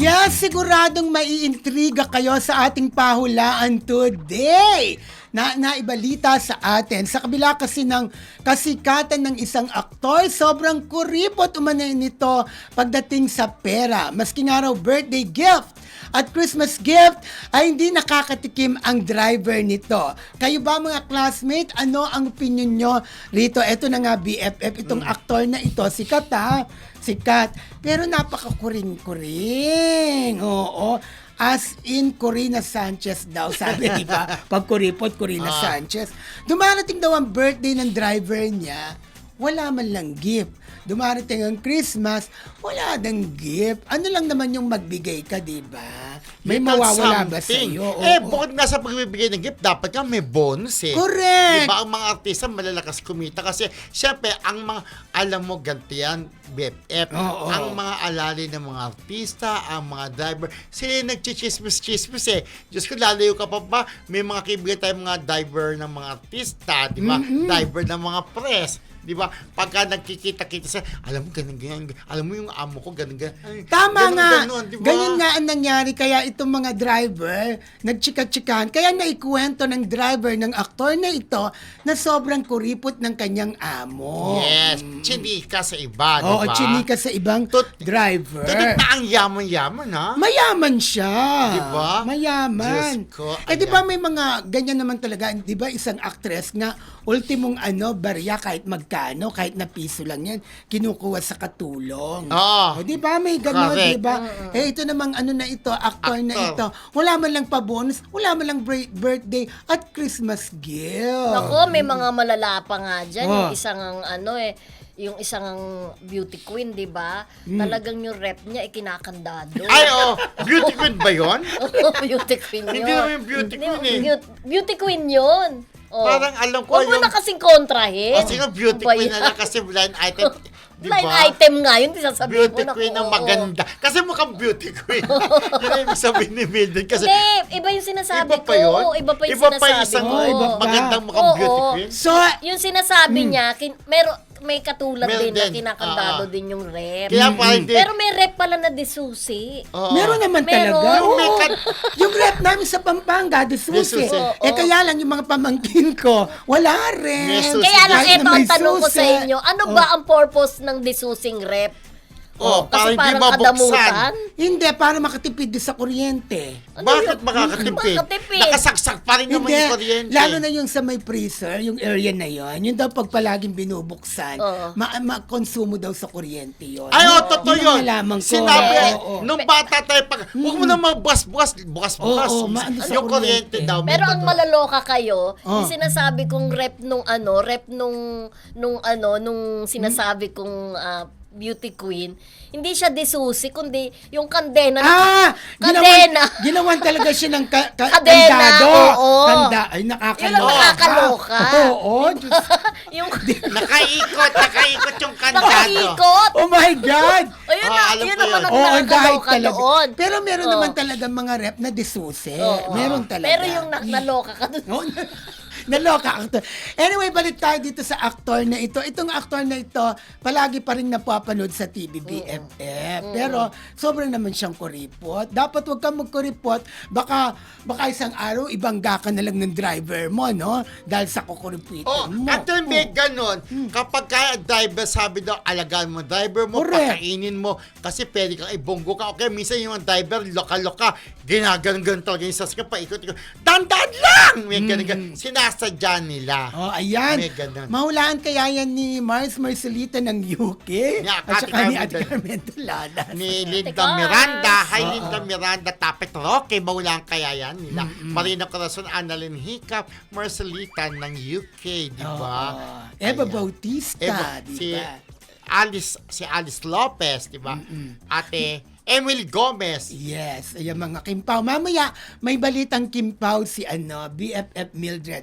Yes, siguradong maiintriga kayo sa ating pahulaan today. Naibalita sa atin. Sa kabila kasi ng kasikatan ng isang aktor, sobrang kuripot umanay nito pagdating sa pera. Maski nga raw birthday gift at Christmas gift ay hindi nakakatikim ang driver nito. Kayo ba mga classmate, ano ang opinion nyo rito? Ito na nga BFF, itong aktor na ito, sikat ha? Sikat. Pero napaka-kuring-kuring. Oo. As in Corina Sanchez daw, sabi, di ba? Pag kuripot, Corina Sanchez. Dumarating daw ang birthday ng driver niya, wala man lang gift. Dumarating ang Christmas, wala dang gift. Ano lang naman yung magbigay ka, di ba? May mawawala ba sa'yo? Bukod nga sa pagbibigay ng gift, dapat nga may bonus eh. Correct! Di ba? Ang mga artista malalakas kumita kasi syempre, ang mga, alam mo, ganito yan, BFF, ang mga alali ng mga artista, ang mga driver, sila yung nagchichismis-chismis eh. Diyos ko, lalayo ka pa ba? May mga kaibigan tayong mga diver ng mga artista, di ba? Diver ng mga press. Di ba? Pagka nagkikita-kita sa, alam mo, ganun, alam mo yung amo ko, ganun. Tama nga. Diba? Ganyan nga ang nangyari. Kaya itong mga driver, nagchika-chikahan. Kaya naikwento ng driver, ng aktor na ito, na sobrang kuripot ng kanyang amo. Yes. Chinika sa iba, di ba? Oo, chinika sa ibang driver. Tutit na ang yaman-yaman, ha? Mayaman siya. Di ba? Mayaman. Diyos ko, Di ba may mga ganyan naman talaga, di ba isang actress nga, ultimong barya kahit magkano, kahit na piso lang yan, kinukuha sa katulong. O, di ba may gano'n, Correct. di ba? Ito namang na ito, actor na ito, wala man lang pa-bonus, wala man lang birthday at Christmas gift. Nako, may mga malala pa nga dyan. Yung isang yung isang beauty queen, di ba? Talagang yung rep niya kinakandado. Ay, beauty queen ba yun? Beauty queen yun. Hindi naman yung beauty queen eh. Beauty queen yun. Parang alam ko Huwag mo na kasing kontrahin. sige, beauty queen na lang kasi blind item. Di ba? Line item nga yun, sasabihin Beauty mo na. queen na maganda. Kasi mukhang beauty queen. Yun ang ibig sabihin ni Mildred. Kasi Hindi, iba yung sinasabi iba pa yun? ko. Iba pa yung Iba pa sinasabi yung isang ko. iba pa. magandang mukhang Oo. beauty queen. So, Yung sinasabi niya, may katulad Meron din na din. kinakandado din yung rep. Kaya pa hindi. Pero may rep pala na disusi. meron naman Meron. talaga. Yung may Oo. kan- Yung rep namin sa Pampanga, de Susi. De Susi. Kaya lang yung mga pamangkin ko, wala rin. De Susi. Kaya lang Kahit ito na may ang tanong ko sa susi. inyo, ano ba ang purpose ng disusing rep? parang Kasi hindi parang mabuksan. kadamutan. Hindi, para makatipid din sa kuryente. Bakit makakatipid? Makakatipid. Nakasaksak pa rin naman Hindi, yung kuryente. lalo na yung sa may freezer, yung area na yon, yun daw pag palaging binubuksan, ma-konsumo daw sa kuryente yun. Ay, totoo Yun ang yun. nalaman ko. Sinabi, Oo. nung bata tayo, huwag mo na bukas-bukas. Oo, maano sa Yung kuryente kuryente. daw. Pero ang malaloka kayo, Oh. yung sinasabi kong rep nung sinasabi kong beauty queen, hindi siya disusi, kundi yung kandena. Ginawan talaga siya ng Kadena, kandado. oo. Ay, Yun ang nakakaloka. nakakaloka. Oo, Diyos. yung Nakaikot yung kandado. nakaikot. Oh my God! Ayun na, alam yun ko naman yun. ang Oo, dahil nakakaloka talaga. doon. Pero meron Oo. naman talaga mga rep na disusi. Oo. Meron talaga. Pero yung naloka ka doon. Oo, naloka actor. Anyway, balik tayo dito sa actor na ito. Itong actor na ito, palagi pa rin napapanood sa TV BFF. Pero sobrang naman siyang kuripot. Dapat wag kang magkuripot. Baka isang araw, ibangga ka na lang ng driver mo, no? Dahil sa kukuripitin mo. At yung may ganon, kapag kaya driver, sabi daw, alagaan mo driver mo, Correct. pakainin mo, kasi pwede kang ibonggo ka. Okay, minsan yung driver, loka-loka, ginaganon talaga yung sasakyan, paikot-ikot, dandan lang! May ganon, sinasadya nila. Oh, ayan. May ganon. Mahulaan kaya yan ni Mars Marcelita ng UK Ni at Ate saka ni Carmen Ate Carmen Tuladas. Ni Linda Cars. Miranda. Hi, Linda Miranda. Tapet Roque. Maulang kaya yan nila. Marina Corazon, Annalyn Hiccup, Marcelita ng UK. Di ba? Eva Ayan. Bautista, Eva, di ba? si Alice Lopez, di ba? Ate Emily Gomez. Yes, ayan mga Kimpaw. Mamaya, may balitang Kimpaw si BFF Mildred.